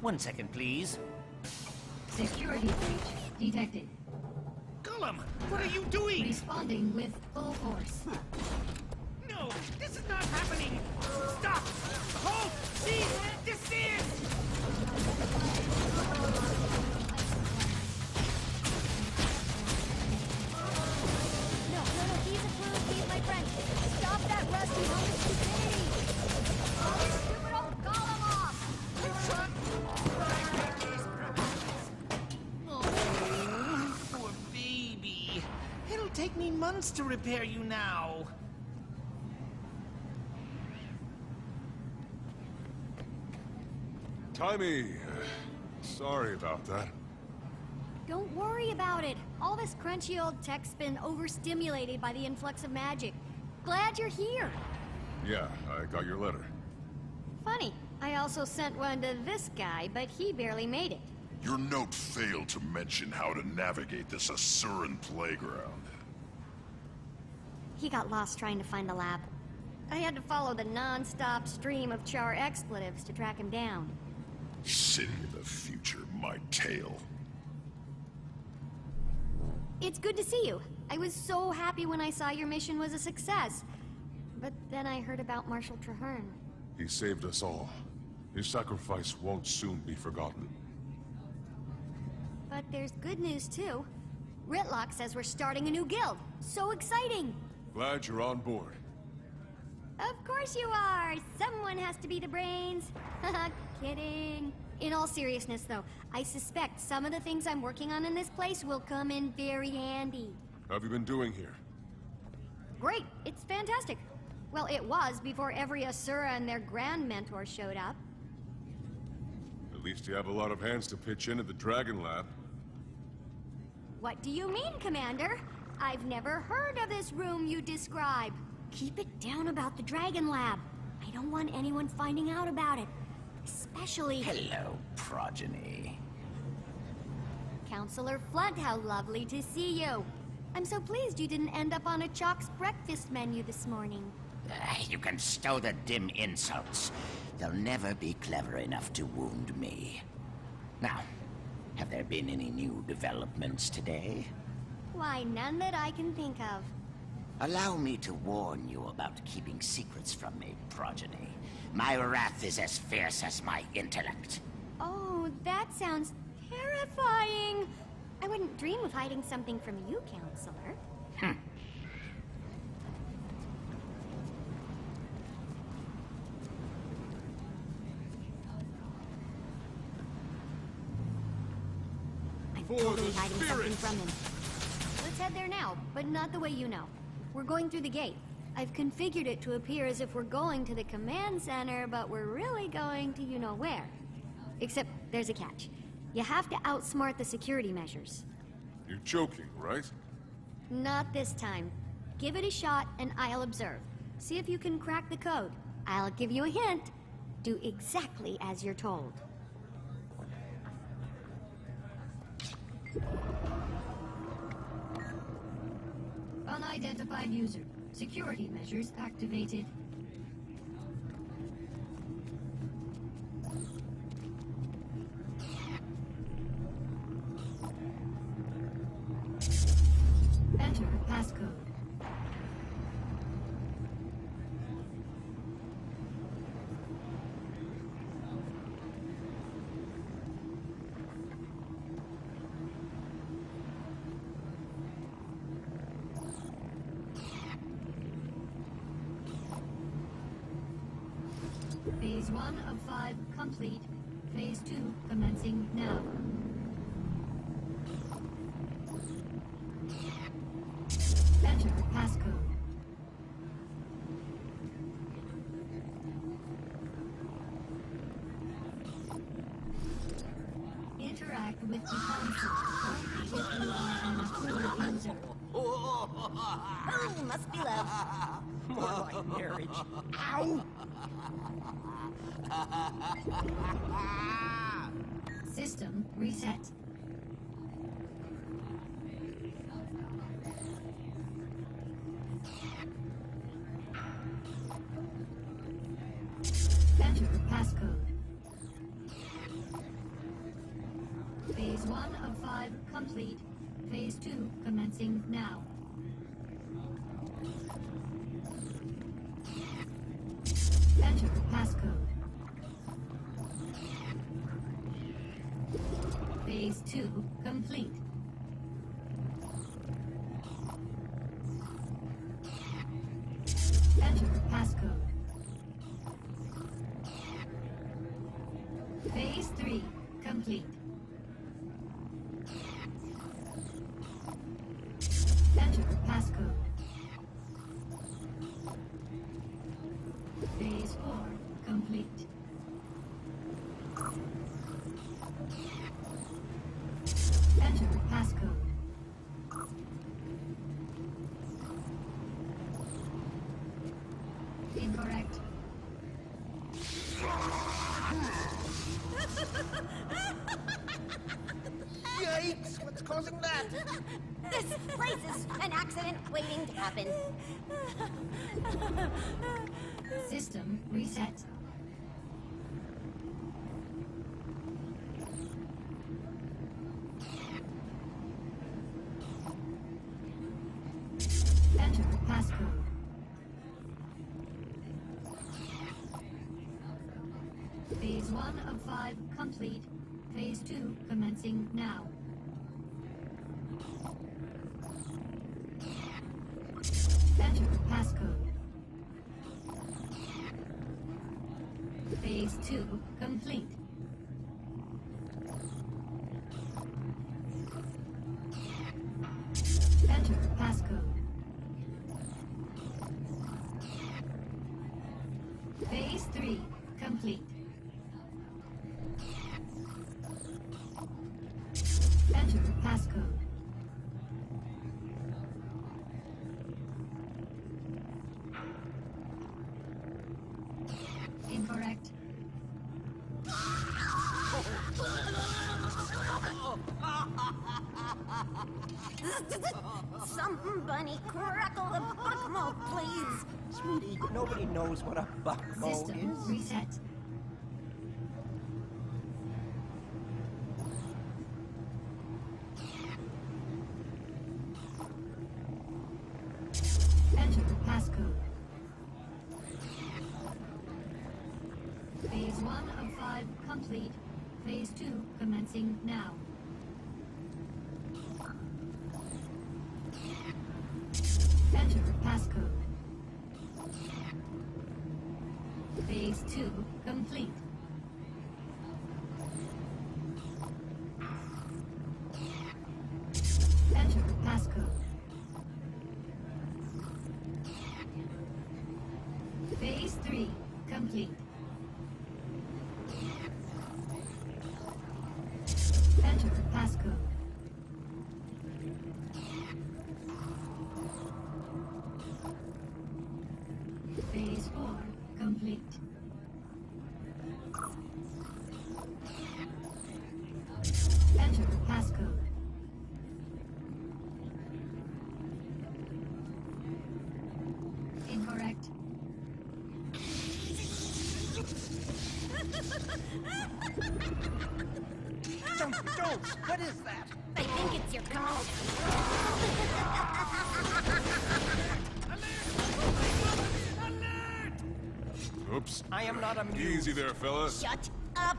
1 second, please. Security breach detected. Gollum, what are you doing? Responding with full force. No, this is not happening! Stop! Halt! Cease! Desist! No, he's approved, he's my friend. Stop that rusty hunk of stupidity! Stupid old Gollum off! Oh, poor baby. It'll take me months to repair you now. Timmy, sorry about that. Don't worry about it. All this crunchy old tech's been overstimulated by the influx of magic. Glad you're here. Yeah, I got your letter. Funny, I also sent one to this guy, but he barely made it. Your note failed to mention how to navigate this Asuran playground. He got lost trying to find the lab. I had to follow the non-stop stream of char expletives to track him down. City of the future, my tail. It's good to see you. I was so happy when I saw your mission was a success. But then I heard about Marshal Traherne. He saved us all. His sacrifice won't soon be forgotten. But there's good news, too. Rytlock says we're starting a new guild. So exciting! Glad you're on board. Of course you are! Someone has to be the brains. Haha, kidding. In all seriousness, though, I suspect some of the things I'm working on in this place will come in very handy. How have you been doing here? Great! It's fantastic. Well, it was before every Asura and their grand mentor showed up. At least you have a lot of hands to pitch in at the Dragon Lab. What do you mean, Commander? I've never heard of this room you describe. Keep it down about the Dragon Lab. I don't want anyone finding out about it. Especially... Hello, progeny. Counselor Flunt, how lovely to see you. I'm so pleased you didn't end up on a Chalk's breakfast menu this morning. You can stow the dim insults. They'll never be clever enough to wound me. Now, have there been any new developments today? Why, none that I can think of. Allow me to warn you about keeping secrets from me, progeny. My wrath is as fierce as my intellect. Oh, that sounds terrifying. I wouldn't dream of hiding something from you, Counselor. I'm totally hiding something from him. Let's head there now, but not the way you know. We're going through the gate. I've configured it to appear as if we're going to the command center, but we're really going to you-know-where. Except there's a catch. You have to outsmart the security measures. You're joking, right? Not this time. Give it a shot and I'll observe. See if you can crack the code. I'll give you a hint. Do exactly as you're told. Unidentified user. Security measures activated. Enter passcode. Phase 1 of 5 complete. Phase 2 commencing now. Enter passcode. Interact with the console only if you are an approved user. Oh, must be love. More like marriage. Ow! System reset. Enter passcode. Phase 1 of 5 complete. Phase 2 commencing now. Enter passcode. Phase 2 complete. Enter passcode. Phase 3 complete. Enter passcode. Phase 4 complete. Enter passcode. Incorrect. Yikes! What's causing that? This place is an accident waiting to happen. System reset. Enter passcode. Phase 1 of 5 complete. Phase 2 commencing now. Enter passcode. Phase 2 complete. Enter passcode. Phase 3 complete. Enter passcode. Incorrect. Somebody crackle the buck mode, please. Sweetie, nobody knows what a buck mode System is. reset. Enter passcode. Phase 1 of 5 complete. Phase 2 commencing now. Enter passcode. Phase 2 complete. Enter passcode. Phase 3 complete. Enter passcode. Phase 4 complete. Enter passcode. Incorrect. Don't! What is that? I think it's your code. Oops. I am not amused. Easy there, fella. Shut up.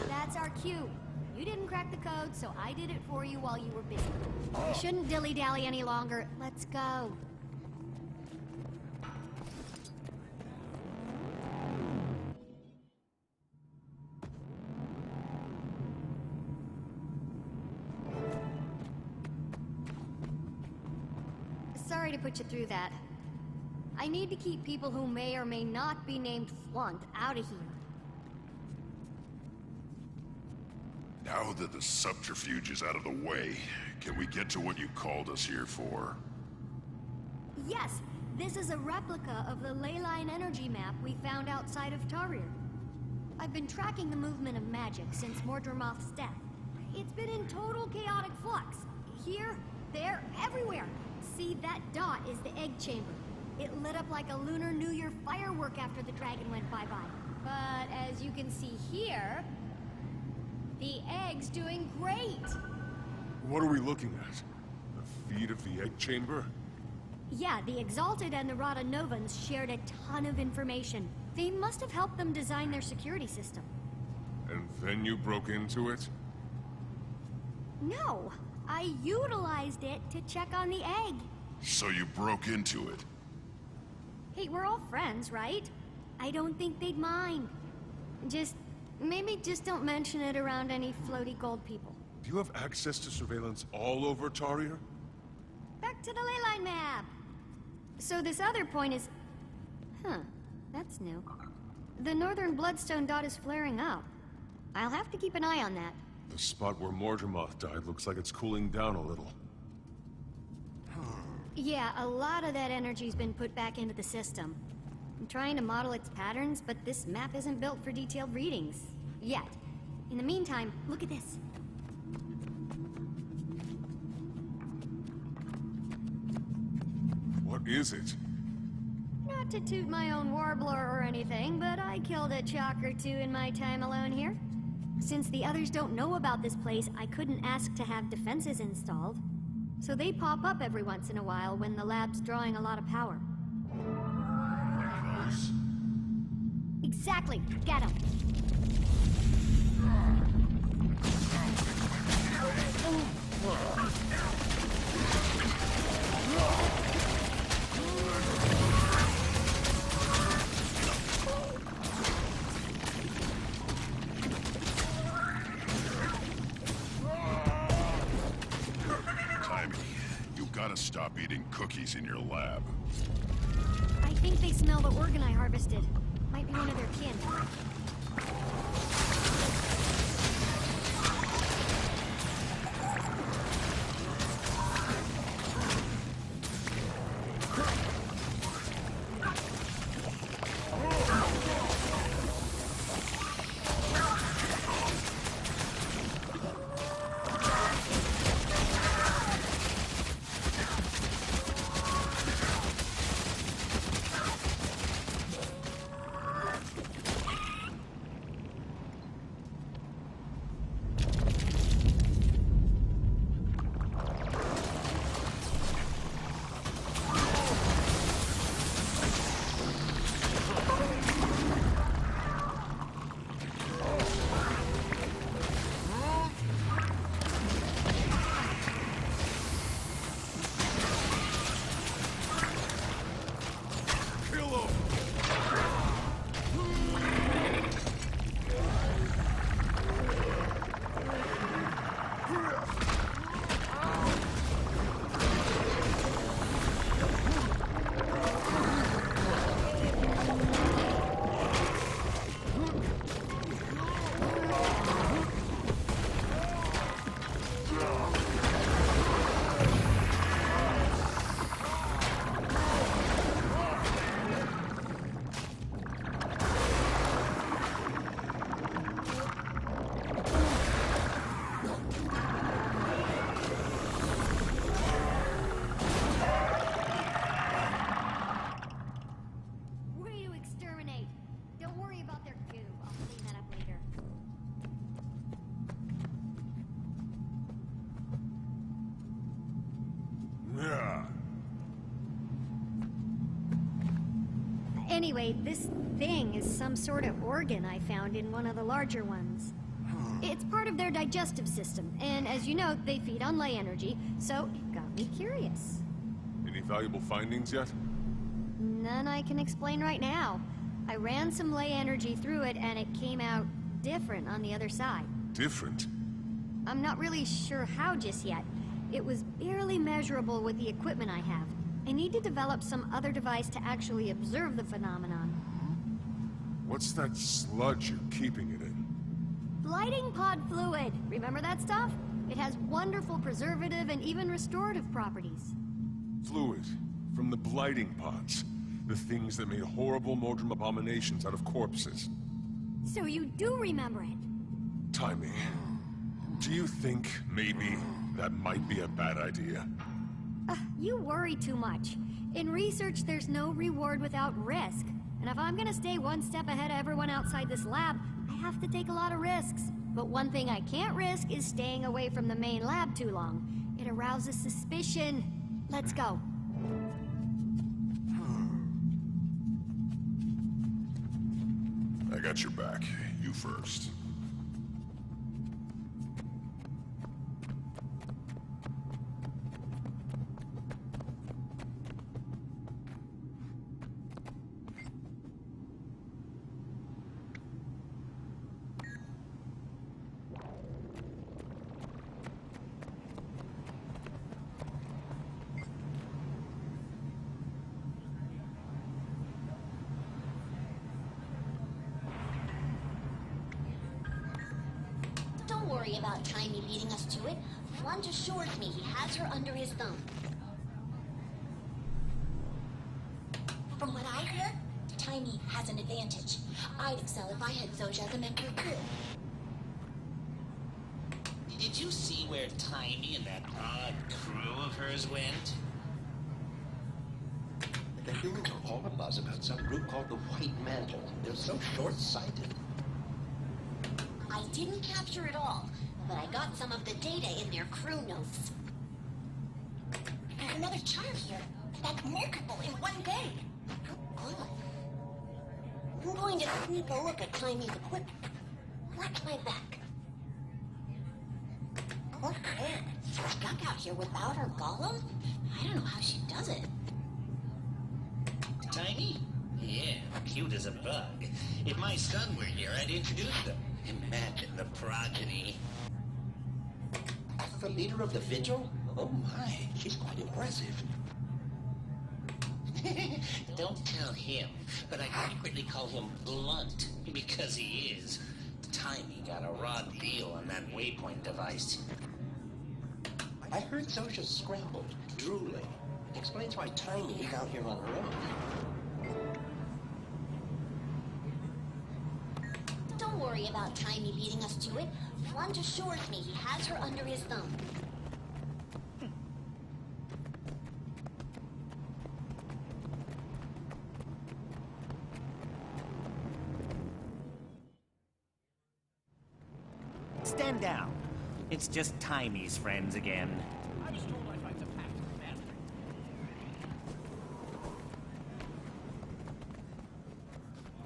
That's our cue. You didn't crack the code, so I did it for you while you were busy. We shouldn't dilly-dally any longer. Let's go. sorry to put you through that. I need to keep people who may or may not be named Flunt out of here. Now that the subterfuge is out of the way, can we get to what you called us here for? Yes, this is a replica of the leyline energy map we found outside of Tarir. I've been tracking the movement of magic since Mordremoth's death. It's been in total chaotic flux. Here, there, everywhere. See, that dot is the egg chamber. It lit up like a Lunar New Year firework after the dragon went bye-bye. But as you can see here, the egg's doing great. What are we looking at? The feed of the egg chamber? Yeah, the Exalted and the Rada Novans shared a ton of information. They must have helped them design their security system. And then you broke into it? No, I utilized it to check on the egg. So you broke into it? Hey, we're all friends, right? I don't think they'd mind. Maybe just don't mention it around any floaty gold people. Do you have access to surveillance all over Tarir? Back to the leyline map. So this other point is... Huh, that's new. The northern bloodstone dot is flaring up. I'll have to keep an eye on that. The spot where Mordremoth died looks like it's cooling down a little. Yeah, a lot of that energy's been put back into the system. I'm trying to model its patterns, but this map isn't built for detailed readings. Yet. In the meantime, look at this. What is it? Not to toot my own warbler or anything, but I killed a chalk or two in my time alone here. Since the others don't know about this place, I couldn't ask to have defenses installed. So they pop up every once in a while when the lab's drawing a lot of power. Close. Exactly! Get 'em! Stop eating cookies in your lab. I think they smell the organ I harvested. Might be one of their kin. Anyway, this thing is some sort of organ I found in one of the larger ones. It's part of their digestive system, and as you know, they feed on ley energy, so it got me curious. Any valuable findings yet? None I can explain right now. I ran some ley energy through it, and it came out different on the other side. Different? I'm not really sure how just yet. It was barely measurable with the equipment I have. I need to develop some other device to actually observe the phenomenon. What's that sludge you're keeping it in? Blighting pod fluid. Remember that stuff? It has wonderful preservative and even restorative properties. Fluid from the blighting pods. The things that made horrible Mordrum abominations out of corpses. So you do remember it? Timing. Do you think maybe that might be a bad idea? You worry too much. In research, there's no reward without risk. And if I'm gonna stay one step ahead of everyone outside this lab, I have to take a lot of risks. But one thing I can't risk is staying away from the main lab too long. It arouses suspicion. Let's go. I got your back. You first. Don't worry about Tiny leading us to it. Blunt assures me he has her under his thumb. From what I hear, Tiny has an advantage. I'd excel if I had Zojak and her crew. Did you see where Tiny and that odd crew of hers went? The humans are all a buzz about some group called the White Mantle. They're so short-sighted. I didn't capture it all, but I got some of the data in their crew notes. There's another chart here. That's remarkable in one day. How good. I'm going to sneak a look at Tiny's equipment. Watch my back. Okay. Stuck out here without her golem? I don't know how she does it. Tiny? Yeah, cute as a bug. If my son were here, I'd introduce them. Imagine the progeny. The leader of the Vigil? Oh my, she's quite impressive. Don't tell him, but I secretly call him Blunt, because he is. Tiny got a raw deal on that waypoint device. I heard Zosha's scrambled, drooling. Explains why Tiny is out here on her own. Don't worry about Tiny leading us to it. Blunt assures me he has her under his thumb. Stand down. It's just Tiny's friends again. I was told I'd find the pact command.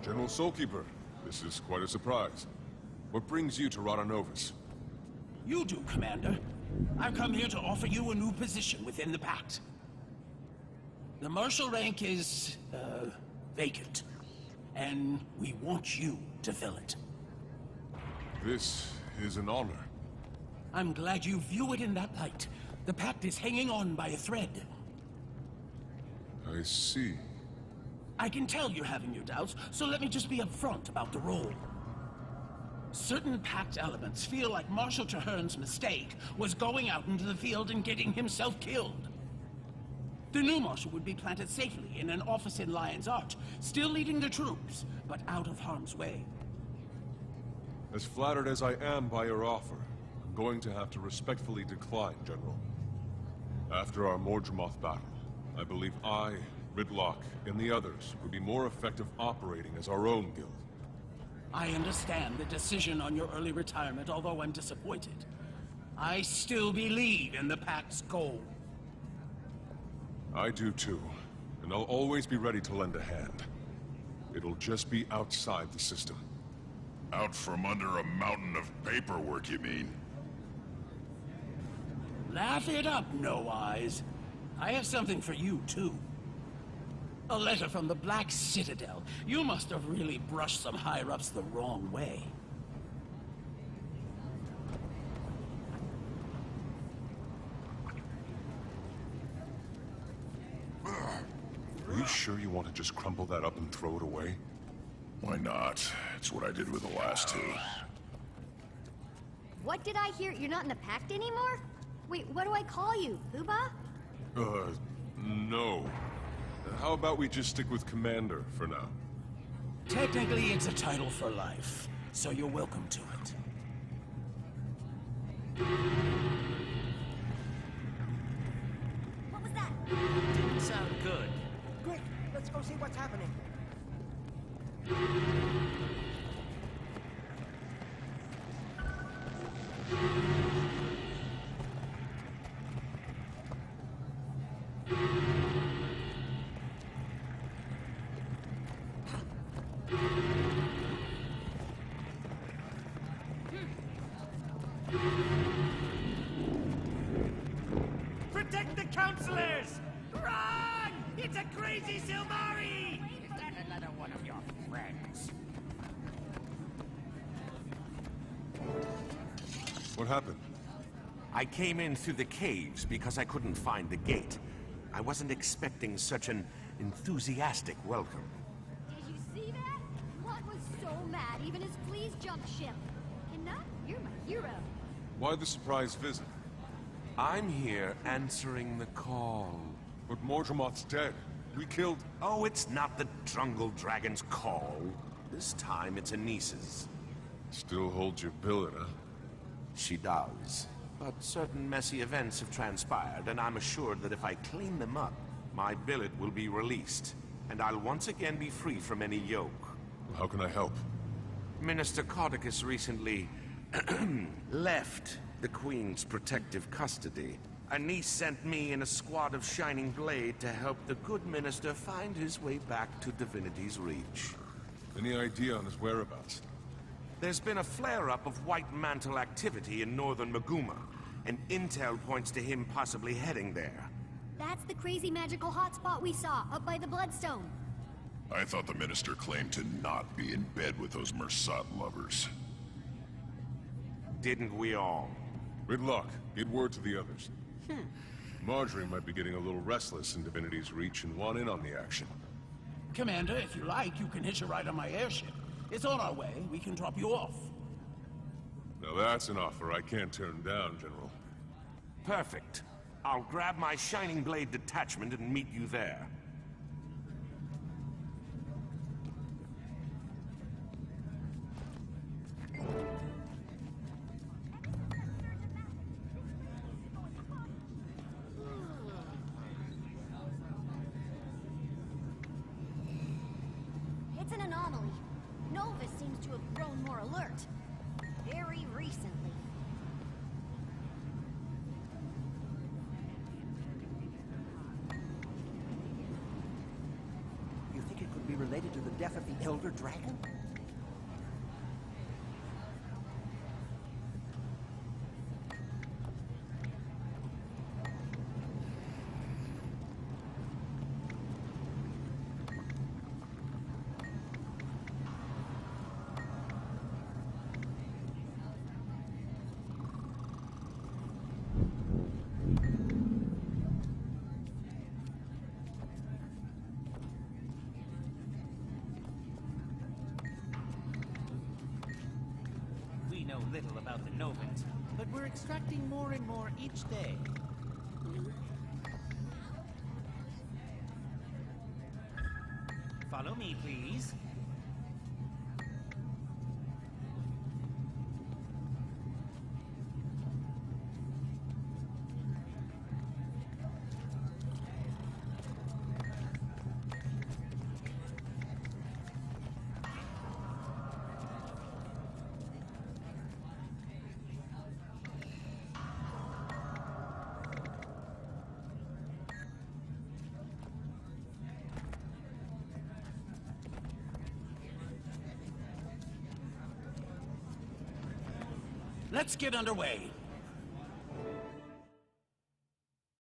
General Soulkeeper, this is quite a surprise. What brings you to Rodonovus? You do, Commander. I've come here to offer you a new position within the Pact. The Marshal rank is, vacant. And we want you to fill it. This is an honor. I'm glad you view it in that light. The Pact is hanging on by a thread. I see. I can tell you're having your doubts, so let me just be upfront about the role. Certain Pact elements feel like Marshal Traherne's mistake was going out into the field and getting himself killed. The new Marshal would be planted safely in an office in Lion's Arch, still leading the troops, but out of harm's way. As flattered as I am by your offer, I'm going to have to respectfully decline, General. After our Mordremoth battle, I believe I, Rytlock, and the others would be more effective operating as our own guild. I understand the decision on your early retirement, although I'm disappointed. I still believe in the Pact's goal. I do too, and I'll always be ready to lend a hand. It'll just be outside the system. Out from under a mountain of paperwork, you mean? Laugh it up, No Eyes. I have something for you, too. A letter from the Black Citadel. You must have really brushed some higher-ups the wrong way. sure you want to just crumple that up and throw it away? Why not? It's what I did with the last two. What did I hear? You're not in the pact anymore? Wait, what do I call you? Poobah? No. How about we just stick with Commander for now? Technically, it's a title for life, so you're welcome to it. What was that? Didn't sound good. Quick, let's go see what's happening. Protect the counselors! Run! It's a crazy Silmari! Is that another one of your friends? What happened? I came in through the caves because I couldn't find the gate. I wasn't expecting such an enthusiastic welcome. Did you see that? Watt was so mad, even his fleas jumped ship. Cannot, you're my hero. Why the surprise visit? I'm here answering the call. But Mordremoth's dead. We killed... Oh, it's not the Drungle Dragon's call. This time it's Anissa's. Still holds your billet, huh? She does. But certain messy events have transpired, and I'm assured that if I clean them up, my billet will be released, and I'll once again be free from any yoke. How can I help? Minister Caudicus recently left the Queen's protective custody. Anise sent me and a squad of Shining Blade to help the good minister find his way back to Divinity's Reach. Any idea on his whereabouts? There's been a flare-up of White Mantle activity in northern Maguma, and intel points to him possibly heading there. That's the crazy magical hotspot we saw, up by the Bloodstone. I thought the minister claimed to not be in bed with those Mersat lovers. Didn't we all? Rytlock, get word to the others. Marjorie might be getting a little restless in Divinity's Reach and want in on the action. Commander, if you like, you can hitch a ride on my airship. It's on our way. We can drop you off. Now that's an offer I can't turn down, General. Perfect. I'll grab my Shining Blade detachment and meet you there. It's an anomaly. Novus seems to have grown more alert. Very recently. You think it could be related to the death of the Elder Dragon? We know little about the Novans, but we're extracting more and more each day. Follow me, please. Let's get underway.